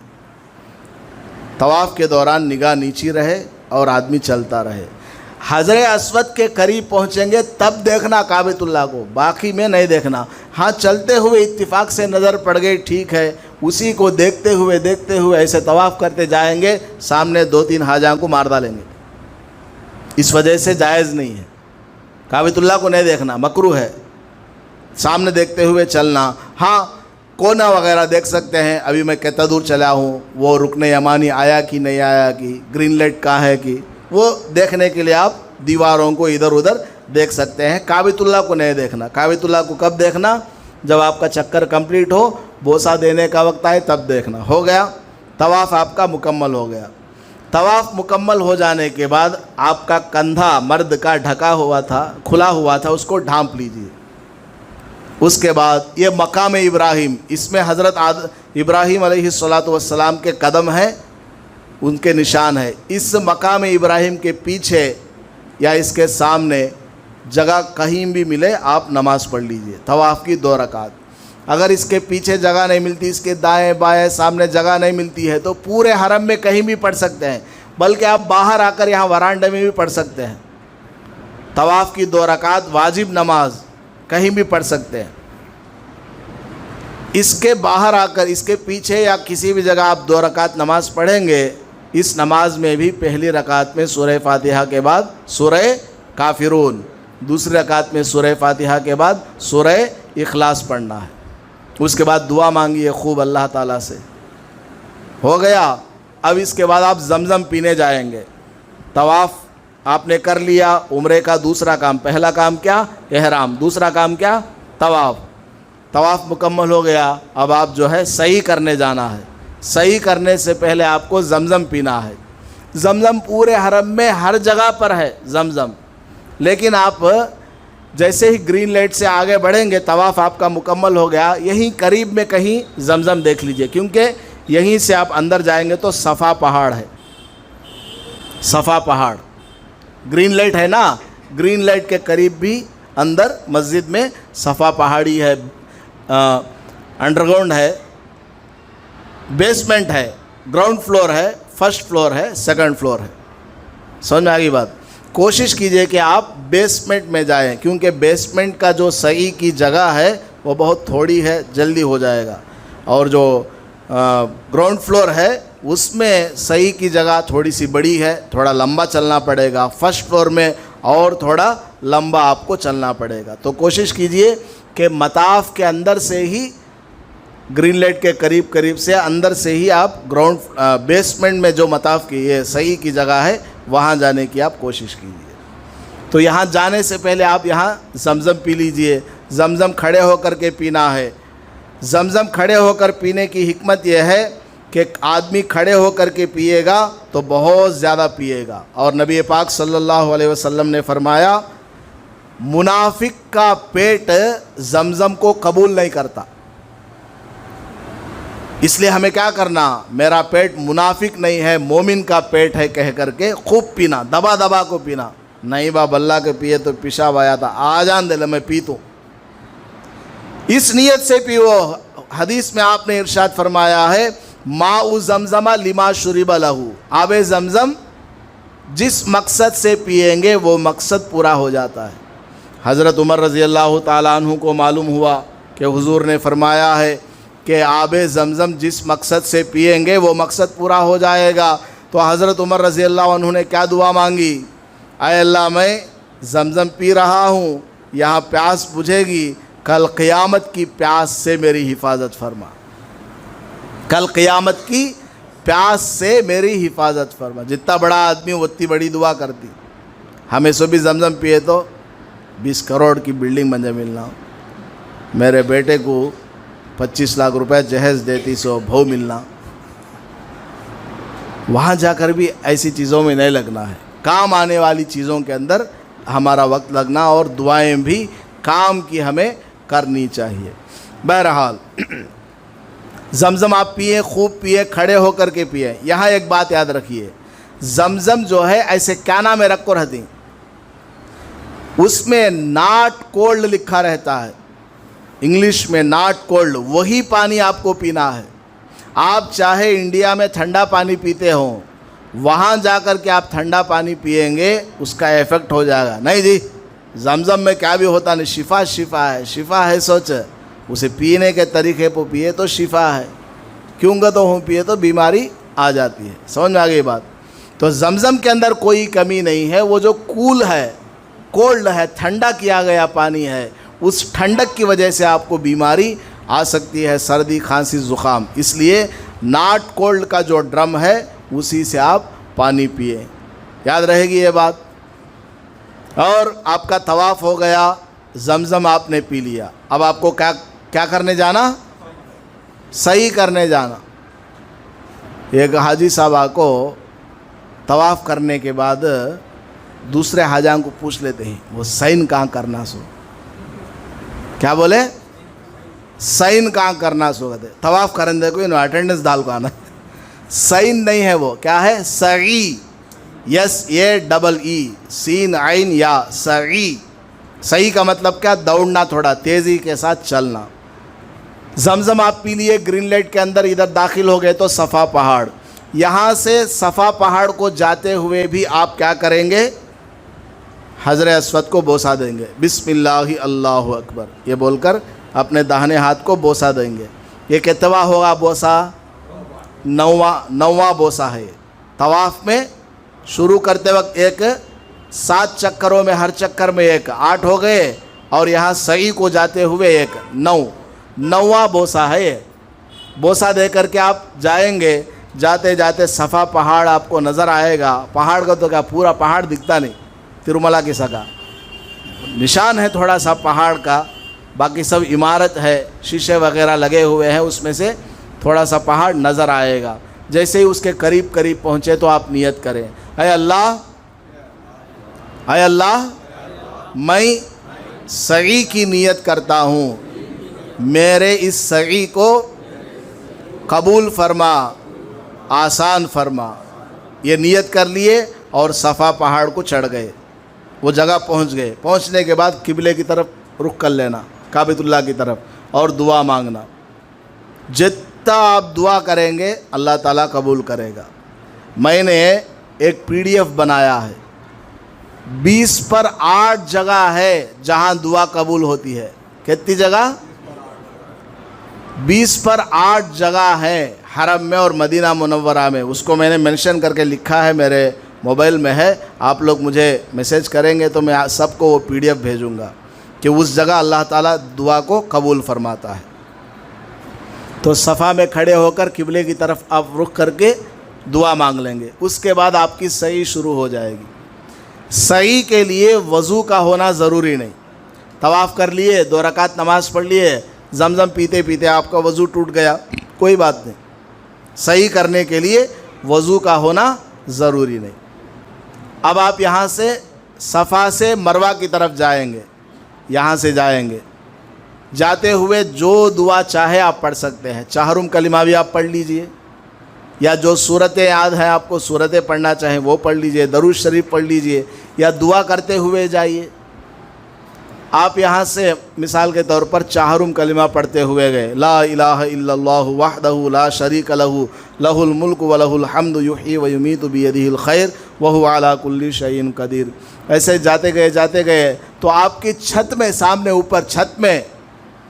طواف کے دوران نگاہ نیچی رہے اور آدمی چلتا رہے. حجر اسود کے قریب پہنچیں گے تب دیکھنا کعبۃ اللہ کو، باقی میں نہیں دیکھنا. ہاں چلتے ہوئے اتفاق سے نظر پڑ گئی ٹھیک ہے، اسی کو دیکھتے ہوئے ایسے طواف کرتے جائیں گے، سامنے 2-3 حاجاں کو مار ڈالیں گے. اس وجہ سے جائز نہیں ہے. کعبۃ اللہ کو نہیں دیکھنا، مکروہ ہے. سامنے دیکھتے ہوئے چلنا. ہاں کونا وغیرہ دیکھ سکتے ہیں. ابھی میں کتنا دور چلا ہوں، وہ رکن یمانی آیا کہ نہیں آیا کہ گرین لائٹ کہاں ہے کہ، وہ دیکھنے کے لیے آپ دیواروں کو ادھر ادھر دیکھ سکتے ہیں. کعبۃ اللہ کو نہیں دیکھنا. کعبۃ اللہ کو کب دیکھنا، جب آپ کا چکر کمپلیٹ ہو، بوسہ دینے کا وقت آئے تب دیکھنا. ہو گیا، طواف آپ کا مکمل ہو گیا. طواف مکمل ہو جانے کے بعد آپ کا کندھا مرد کا ڈھکا ہوا تھا، کھلا ہوا تھا، اس کو ڈھانپ لیجیے. اس کے بعد یہ مقام ابراہیم، اس میں حضرت ابراہیم علیہ السلام کے قدم ہیں، ان کے نشان ہے. اس مقام ابراہیم کے پیچھے یا اس کے سامنے جگہ کہیں بھی ملے آپ نماز پڑھ لیجئے، طواف کی 2 رکعت. اگر اس کے پیچھے جگہ نہیں ملتی، اس کے دائیں بائیں سامنے جگہ نہیں ملتی ہے، تو پورے حرم میں کہیں بھی پڑھ سکتے ہیں، بلکہ آپ باہر آ کر یہاں ورانڈے میں بھی پڑھ سکتے ہیں. طواف کی 2 رکعت واجب نماز کہیں بھی پڑھ سکتے ہیں. اس کے باہر آ کر اس کے پیچھے یا کسی بھی جگہ آپ 2 رکعت نماز پڑھیں گے. اس نماز میں بھی پہلی رکعت میں سورہ فاتحہ کے بعد سورہ کافرون. دوسری رکعت میں سورہ فاتحہ کے بعد سورہ اخلاص پڑھنا ہے. اس کے بعد دعا مانگی ہے خوب اللہ تعالیٰ سے. ہو گیا. اب اس کے بعد آپ زمزم پینے جائیں گے. طواف آپ نے کر لیا عمرے کا دوسرا کام. پہلا کام کیا؟ احرام. دوسرا کام کیا؟ طواف. طواف مکمل ہو گیا. اب آپ جو ہے صحیح کرنے جانا ہے. صحیح کرنے سے پہلے آپ کو زمزم پینا ہے. زمزم پورے حرم میں ہر جگہ پر ہے زمزم. لیکن آپ جیسے ہی گرین لائٹ سے آگے بڑھیں گے طواف آپ کا مکمل ہو گیا, یہیں قریب میں کہیں زمزم دیکھ لیجئے, کیونکہ یہیں سے آپ اندر جائیں گے تو صفا پہاڑ ہے. صفا پہاڑ گرین لائٹ ہے نا, گرین لائٹ کے قریب بھی اندر مسجد میں صفا پہاڑی ہے, انڈر گراؤنڈ ہے, بیسمنٹ ہے, گراؤنڈ فلور ہے, فرسٹ فلور ہے, سیکنڈ فلور ہے. سمجھ میں آ گئی بات؟ کوشش کیجئے کہ آپ بیسمنٹ میں جائیں, کیونکہ بیسمنٹ کا جو صحیح کی جگہ ہے وہ بہت تھوڑی ہے, جلدی ہو جائے گا. اور جو گراؤنڈ فلور ہے اس میں صحیح کی جگہ تھوڑی سی بڑی ہے, تھوڑا لمبا چلنا پڑے گا. فرسٹ فلور میں اور تھوڑا لمبا آپ کو چلنا پڑے گا. تو کوشش کیجئے کہ مطاف کے اندر سے ہی, گرین لائٹ کے قریب سے اندر سے ہی آپ گراؤنڈ بیسمنٹ میں جو مطاف کی یہ صحیح کی جگہ ہے وہاں جانے کی آپ کوشش کیجئے. تو یہاں جانے سے پہلے آپ یہاں زمزم پی لیجئے. زمزم کھڑے ہو کر کے پینا ہے. زمزم کھڑے ہو کر پینے کی حکمت یہ ہے کہ آدمی کھڑے ہو کر کے پیے گا تو بہت زیادہ پیے گا. اور نبی پاک صلی اللہ علیہ وسلم نے فرمایا منافق کا پیٹ زمزم کو قبول نہیں کرتا. اس لیے ہمیں کیا کرنا, میرا پیٹ منافق نہیں ہے مومن کا پیٹ ہے کہہ کر کے خوب پینا, دبا دبا کو پینا. نہیں باب اللہ کے پیے تو پیشاب آیا تھا, آ جان دے لے میں پیتوں. اس نیت سے پیو. حدیث میں آپ نے ارشاد فرمایا ہے ماء زمزم لما شرب لہو, آب زمزم جس مقصد سے پیئیں گے وہ مقصد پورا ہو جاتا ہے. حضرت عمر رضی اللہ تعالیٰ عنہ کو معلوم ہوا کہ حضور نے فرمایا ہے کہ آب زمزم جس مقصد سے پیئیں گے وہ مقصد پورا ہو جائے گا. تو حضرت عمر رضی اللہ عنہ نے کیا دعا مانگی, اے اللہ میں زمزم پی رہا ہوں, یہاں پیاس بجھے گی, کل قیامت کی پیاس سے میری حفاظت فرما. کل قیامت کی پیاس سے میری حفاظت فرما. جتنا بڑا آدمی اتنی بڑی دعا کرتی. ہمیں سے بھی زمزم پیے تو 20 کروڑ کی بلڈنگ بن جائے ملنا. میرے بیٹے کو 25 لاکھ روپے جہیز دیتی سو بھو ملنا. وہاں جا کر بھی ایسی چیزوں میں نہیں لگنا ہے. کام آنے والی چیزوں کے اندر ہمارا وقت لگنا, اور دعائیں بھی کام کی ہمیں کرنی چاہیے. بہرحال زمزم آپ پیئیں, خوب پیئیں, کھڑے ہو کر کے پیئیں. یہاں ایک بات یاد رکھیے, زمزم جو ہے ایسے کانا میں رکھ کو رہتی, اس میں ناٹ کولڈ لکھا رہتا ہے, انگلش میں ناٹ کولڈ. وہی پانی آپ کو پینا ہے. آپ چاہے انڈیا میں ٹھنڈا پانی پیتے ہوں, وہاں جا کر کے آپ ٹھنڈا پانی پئیں گے اس کا ایفیکٹ ہو جائے گا. نہیں جی, زمزم میں کیا بھی ہوتا نہیں, شفا ہے. شفا ہے سوچ, اسے پینے کے طریقے پہ پیے تو شفا ہے, کیوں گا تو ہوں پیے تو بیماری آ جاتی ہے. سمجھ میں آ گئی بات؟ تو زمزم کے اندر کوئی کمی نہیں ہے. وہ جو کول ہے, کولڈ ہے, ٹھنڈا کیا گیا پانی ہے, اس ٹھنڈک کی وجہ سے آپ کو بیماری آ سکتی ہے, سردی, کھانسی, زکام. اس لیے ناٹ کولڈ کا جو ڈرم ہے اسی سے آپ پانی پیئیں. یاد رہے گی یہ بات. اور آپ کا طواف ہو گیا, زمزم آپ نے پی لیا. اب آپ کو کیا کرنے جانا؟ صحیح کرنے جانا. ایک حاجی صاحب کو طواف کرنے کے بعد دوسرے حاجاں کو پوچھ لیتے ہیں وہ سائن کہاں کرنا سو. کیا بولے؟ سائن کہاں کرنا سو. کہتے طواف کرنے کو انہوں اٹینڈنس ڈال کو آنا. سائن نہیں ہے, وہ کیا ہے؟ سعی. یس یہ ڈبل ای, سین عین یا, سعی. صحیح کا مطلب کیا؟ دوڑنا, تھوڑا تیزی کے ساتھ چلنا. زمزم آپ پی لیے, گرین لائٹ کے اندر ادھر داخل ہو گئے تو صفا پہاڑ. یہاں سے صفا پہاڑ کو جاتے ہوئے بھی آپ کیا کریں گے؟ حجر اسود کو بوسہ دیں گے. بسم اللہ اللہ اکبر یہ بول کر اپنے داہنے ہاتھ کو بوسہ دیں گے. یہ کتنا ہوگا بوسہ؟ 9واں بوسہ ہے. طواف میں شروع کرتے وقت ایک 7 چکروں میں ہر چکر میں ایک 8 ہو گئے، اور یہاں سعی کو جاتے ہوئے ایک 9واں بوسہ ہے یہ۔ بوسہ دے کر کے آپ جائیں گے، جاتے جاتے صفا پہاڑ آپ کو نظر آئے گا۔ پہاڑ کا تو کیا پورا پہاڑ دکھتا نہیں، تروملا کی سگا نشان ہے تھوڑا سا پہاڑ کا، باقی سب عمارت ہے، شیشے وغیرہ لگے ہوئے ہیں، اس میں سے تھوڑا سا پہاڑ نظر آئے گا۔ جیسے ہی اس کے قریب پہنچے تو آپ نیت کریں، اے اللہ، اے اللہ، میں سعی کی نیت کرتا ہوں، میرے اس سعی کو قبول فرما، آسان فرما۔ یہ نیت کر لیے اور صفا پہاڑ کو چڑھ گئے، وہ جگہ پہنچ گئے۔ پہنچنے کے بعد قبلے کی طرف رخ کر لینا، کعبۃ اللہ کی طرف، اور دعا مانگنا۔ جتنا آپ دعا کریں گے اللہ تعالیٰ قبول کرے گا۔ میں نے ایک PDF بنایا ہے، 20 پر 8 جگہ ہے جہاں دعا قبول ہوتی ہے۔ کتنی جگہ؟ 20 پر 8 جگہ ہے حرم میں اور مدینہ منورہ میں۔ اس کو میں نے منشن کر کے لکھا ہے، میرے موبائل میں ہے، آپ لوگ مجھے میسیج کریں گے تو میں سب کو وہ PDF بھیجوں گا کہ اس جگہ اللہ تعالیٰ دعا کو قبول فرماتا ہے۔ تو صفا میں کھڑے ہو کر قبلے کی طرف آپ رخ کر کے دعا مانگ لیں گے۔ اس کے بعد آپ کی سعی شروع ہو جائے گی۔ سعی کے لیے وضو کا ہونا ضروری نہیں۔ طواف کر لیے، 2 رکعت نماز پڑھ لیے، زمزم پیتے پیتے آپ کا وضو ٹوٹ گیا، کوئی بات نہیں۔ سعی کرنے کے لیے وضو کا ہونا ضروری نہیں۔ اب آپ یہاں سے صفا سے مروہ کی طرف جائیں گے، یہاں سے جائیں گے، جاتے ہوئے جو دعا چاہے آپ پڑھ سکتے ہیں۔ چہارم کلمہ بھی آپ پڑھ لیجئے، یا جو صورتیں یاد ہیں آپ کو صورتیں پڑھنا چاہیں وہ پڑھ لیجئے، درود شریف پڑھ لیجئے، یا دعا کرتے ہوئے جائیے۔ آپ یہاں سے مثال کے طور پر چہارم کلمہ پڑھتے ہوئے گئے، لا الہ الا اللہ وحدہ لا شریک لہ لہ الملک ولہ الحمد یحیی و یمیت بیدہ الخیر وہو علی کل شیء قدیر۔ ایسے جاتے گئے تو آپ کی چھت میں، سامنے اوپر چھت میں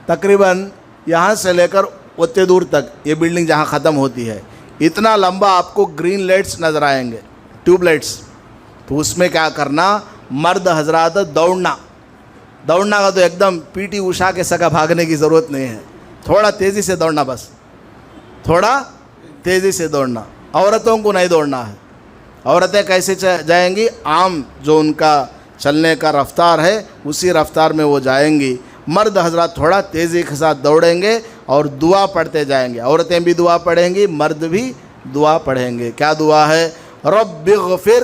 تقریباً یہاں سے لے کر اتنے دور تک، یہ بلڈنگ جہاں ختم ہوتی ہے، اتنا لمبا آپ کو گرین لائٹس نظر آئیں گے، ٹیوب لائٹس۔ تو اس میں کیا کرنا، مرد حضرات دوڑنا کا تو ایک دم PT اوشا کے سگا بھاگنے کی ضرورت نہیں ہے، تھوڑا تیزی سے دوڑنا، بس تھوڑا تیزی سے دوڑنا۔ عورتوں کو نہیں دوڑنا ہے۔ عورتیں کیسے جائیں گی؟ عام جو ان کا چلنے کا رفتار ہے اسی رفتار میں وہ جائیں گی۔ مرد حضرات تھوڑا تیزی کے ساتھ دوڑیں گے اور دعا پڑھتے جائیں گے۔ عورتیں بھی دعا پڑھیں گی، مرد بھی دعا پڑھیں گے۔ کیا دعا ہے؟ رب اغفر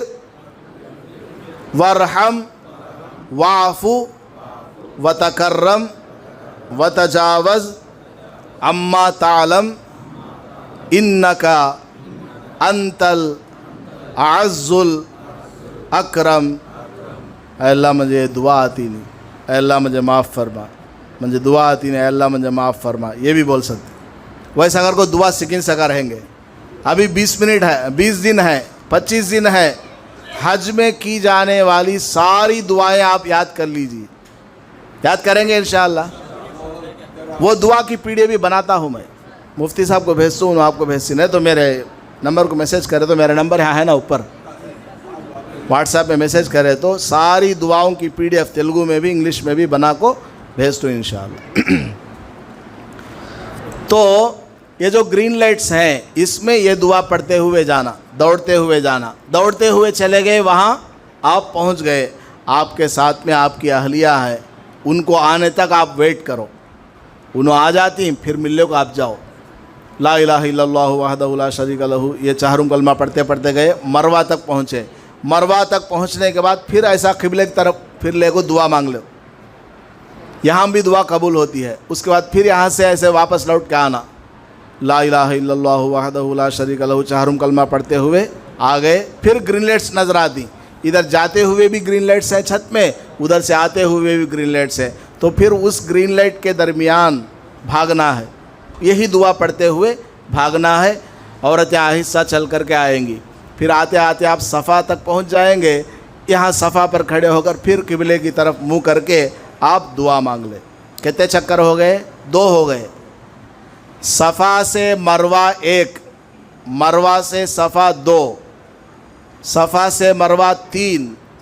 وارحم واعف وتکرم وتجاوز عما تعلم انک انت الاعز الاکرم۔ اے اللہ مجھے دعا آتی نہیں، اے اللہ مجھے معاف فرما، مجھے دعا آتی نہیں، اے اللہ مجھے معاف فرما، یہ بھی بول سکتے۔ ویسے اگر کوئی دعا سکن سکا رہیں گے، ابھی 20 منٹ ہے، 20 دن ہے، 25 دن ہے، حج میں کی جانے والی ساری دعائیں آپ یاد کر لیجیے، یاد کریں گے انشاءاللہ۔ وہ دعا کی PDF بھی بناتا ہوں میں، مفتی صاحب کو بھیجتا ہوں، آپ کو بھیجتی نہیں تو میرے نمبر کو میسیج کرے تو میرا نمبر یہاں ہے نا اوپر، واٹس ایپ میں میسیج کرے تو ساری دعاؤں کی PDF تیلگو میں بھی انگلش میں بھی بنا کو بھیجتا ہوں انشاءاللہ۔ تو یہ جو گرین لائٹس ہیں اس میں یہ دعا پڑھتے ہوئے جانا، دوڑتے ہوئے جانا، دوڑتے ہوئے چلے گئے، وہاں آپ پہنچ گئے، آپ کے ساتھ میں آپ کی اہلیہ ہے، ان کو آنے تک آپ ویٹ کرو، انہوں آ جاتی ہیں پھر ملنے کو آپ جاؤ۔ لا الہ الا اللہ وحدہ لا شریک لہ، یہ چہارم کلمہ پڑھتے پڑھتے گئے، مروہ تک پہنچے۔ مروہ تک پہنچنے کے بعد پھر ایسا قبلے کی طرف پھر لے کو دعا مانگ لو، یہاں بھی دعا قبول ہوتی ہے۔ اس کے بعد پھر یہاں سے ایسے واپس لوٹ کے آنا، لا الہ الا اللہ وحدہ لا شریک لہ، چہارم کلمہ پڑھتے ہوئے آ گئے۔ پھر گرین لائٹس نظر آتی، ادھر جاتے ہوئے بھی گرین لائٹس ہیں چھت میں، ادھر سے آتے ہوئے بھی گرین لائٹس ہے، تو پھر اس گرین لائٹ کے درمیان بھاگنا ہے، یہی دعا پڑھتے ہوئے بھاگنا ہے۔ عورتیں آہستہ چل کر کے آئیں گی، پھر آتے آتے آپ صفا تک پہنچ جائیں گے، یہاں صفا پر کھڑے ہو کر پھر قبلے کی طرف منہ کر کے آپ دعا مانگ لیں۔ کتنے چکر ہو گئے؟ 2 ہو گئے۔ صفا سے مروہ 1، مروہ سے صفا 2، صفا سے مروہ 3،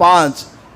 5,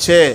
6,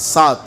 7।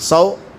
100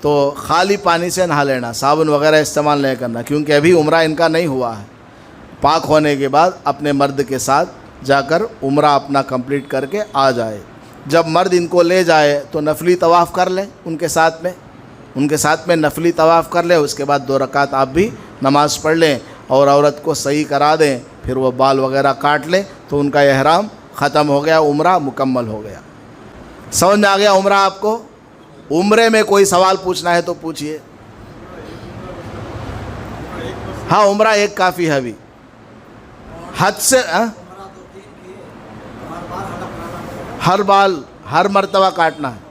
تو خالی پانی سے نہا لینا، صابن وغیرہ استعمال نہیں کرنا، کیونکہ ابھی عمرہ ان کا نہیں ہوا ہے۔ پاک ہونے کے بعد اپنے مرد کے ساتھ جا کر عمرہ اپنا کمپلیٹ کر کے آ جائے۔ جب مرد ان کو لے جائے تو نفلی طواف کر لیں ان کے ساتھ میں نفلی طواف کر لیں، اس کے بعد 2 رکعت آپ بھی نماز پڑھ لیں اور عورت کو صحیح کرا دیں، پھر وہ بال وغیرہ کاٹ لیں تو ان کا احرام ختم ہو گیا، عمرہ مکمل ہو گیا۔ سمجھ میں آ گیا عمرہ آپ کو؟ عمرے میں کوئی سوال پوچھنا ہے تو پوچھیے۔ ہاں عمرہ ایک کافی ہے ابھی، حد سے ہر مرتبہ کاٹنا ہے،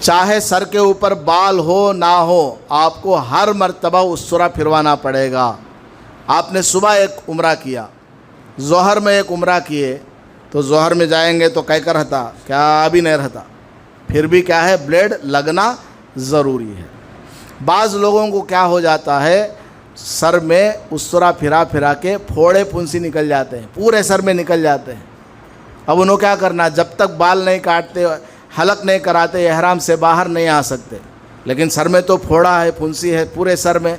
چاہے سر کے اوپر بال ہو نہ ہو، آپ کو ہر مرتبہ اسورا پھروانا پڑے گا۔ آپ نے صبح ایک عمرہ کیا، ظہر میں ایک عمرہ کیے، تو ظہر میں جائیں گے تو کہہ کر رہتا کیا ابھی نہیں رہتا، پھر بھی کیا ہے بلیڈ لگنا ضروری ہے۔ بعض لوگوں کو کیا ہو جاتا ہے، سر میں اسورا پھرا کے پھوڑے پھنسی نکل جاتے ہیں، پورے سر میں نکل جاتے ہیں۔ اب انہوں کیا کرنا، جب تک بال نہیں کاٹتے، حلق نہیں کراتے، احرام سے باہر نہیں آ سکتے، لیکن سر میں تو پھوڑا ہے، پھنسی ہے پورے سر میں،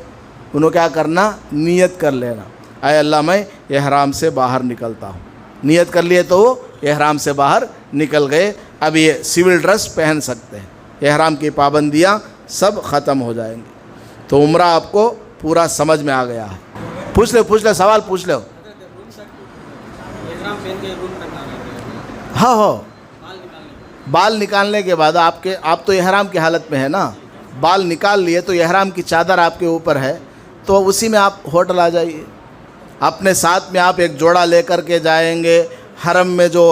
انہوں کیا کرنا، نیت کر لینا، اے اللہ میں احرام سے باہر نکلتا ہوں۔ نیت کر لیے تو وہ احرام سے باہر نکل گئے، اب یہ سول ڈریس پہن سکتے ہیں، احرام کی پابندیاں سب ختم ہو جائیں گی۔ تو عمرہ آپ کو پورا سمجھ میں آ گیا ہے۔ پوچھ لو سوال پوچھ لو۔ ہاں بال نکالنے کے بعد آپ تو احرام کی حالت میں ہے نا، بال نکال لیے تو احرام کی چادر آپ کے اوپر ہے، تو اسی میں آپ ہوٹل آ جائیے۔ اپنے ساتھ میں آپ ایک جوڑا لے کر کے جائیں گے، حرم میں جو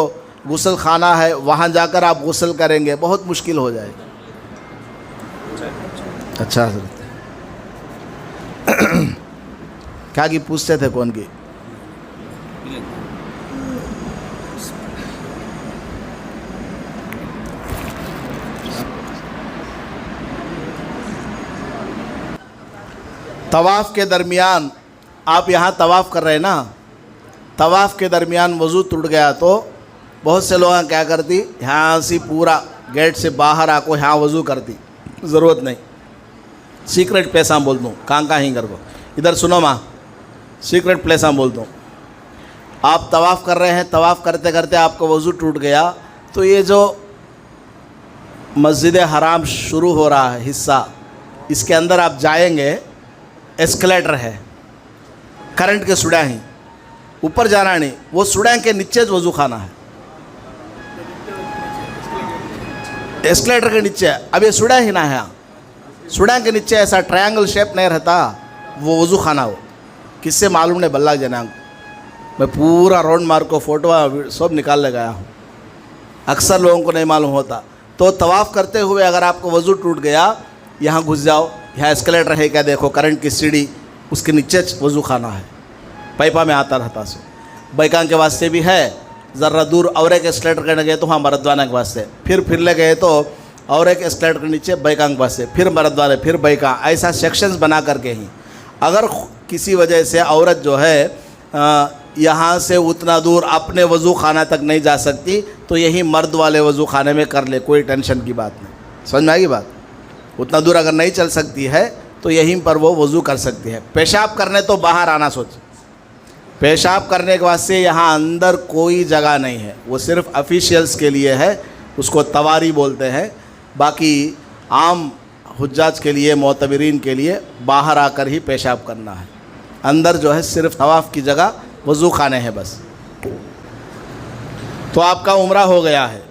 غسل خانہ ہے وہاں جا کر آپ غسل کریں گے، بہت مشکل ہو جائے گا۔ اچھا حضرت کیا کی پوچھتے تھے، کون کی؟ طواف کے درمیان آپ یہاں طواف کر رہے ہیں نا، طواف کے درمیان وضو ٹوٹ گیا تو بہت سے لوگ کیا کرتی، یہاں سے پورا گیٹ سے باہر آ کو یہاں وضو کرتی، ضرورت نہیں۔ سیکرٹ پیسہ بول دوں، کہاں ہی کر دو، ادھر سنو ماں، سیکرٹ پلیساں بول دوں۔ آپ طواف کر رہے ہیں، طواف کرتے کرتے آپ کا وضو ٹوٹ گیا تو یہ جو مسجد حرام شروع ہو رہا ہے حصہ، اس کے اندر آپ جائیں گے، ایسکلیٹر ہے، کرنٹ کے سوڑا ہی اوپر جانا نہیں، وہ سوڑا کے نیچے وضو خانہ ہے، ایسکلیٹر کے نیچے۔ اب یہ سوڑا ہی نہ ہے، سوڑا کے نیچے ایسا ٹرائنگل شیپ نہیں رہتا، وہ وضو خانہ ہو۔ کس سے معلوم نہیں، بلّہ جناب میں پورا راؤنڈ مار کو فوٹو سب نکال لے گیا ہوں، اکثر لوگوں کو نہیں معلوم ہوتا۔ تو طواف کرتے ہوئے اگر آپ کو وضو ٹوٹ گیا، یہاں گھس جاؤ، یہاں اسکلیٹر ہے، کیا دیکھو کرنٹ کی سیڑھی، اس کے نیچے وضو خانہ ہے، پائپا میں آتا رہتا سو۔ بیکان کے واسطے بھی ہے، ذرا دور اور ایک اسکلیٹر کرنے گئے تو وہاں مردوانہ کے واسطے، پھر لے گئے تو اور ایک اسکلیٹر کے نیچے بیکان کے واسطے، پھر مردوانہ، پھر بیکان، ایسا سیکشنز بنا کر کے ہی۔ اگر کسی وجہ سے عورت جو ہے یہاں سے اتنا دور اپنے وضو خانہ تک نہیں جا سکتی تو یہی مرد والے وضو خانے میں کر لے، کوئی ٹینشن کی بات نہیں۔ سمجھ میں آئے گی بات؟ اتنا دور اگر نہیں چل سکتی ہے تو یہیں پر وہ وضو کر سکتی ہے۔ پیشاب کرنے تو باہر آنا سوچ، پیشاب کرنے کے واسطے یہاں اندر کوئی جگہ نہیں ہے، وہ صرف افیشیلز کے لیے ہے، اس کو تواری بولتے ہیں۔ باقی عام حجاج کے لیے، معتبرین کے لیے باہر آ کر ہی پیشاب کرنا ہے، اندر جو ہے صرف طواف کی جگہ وضو خانے ہیں بس۔ تو آپ کا عمرہ ہو گیا ہے۔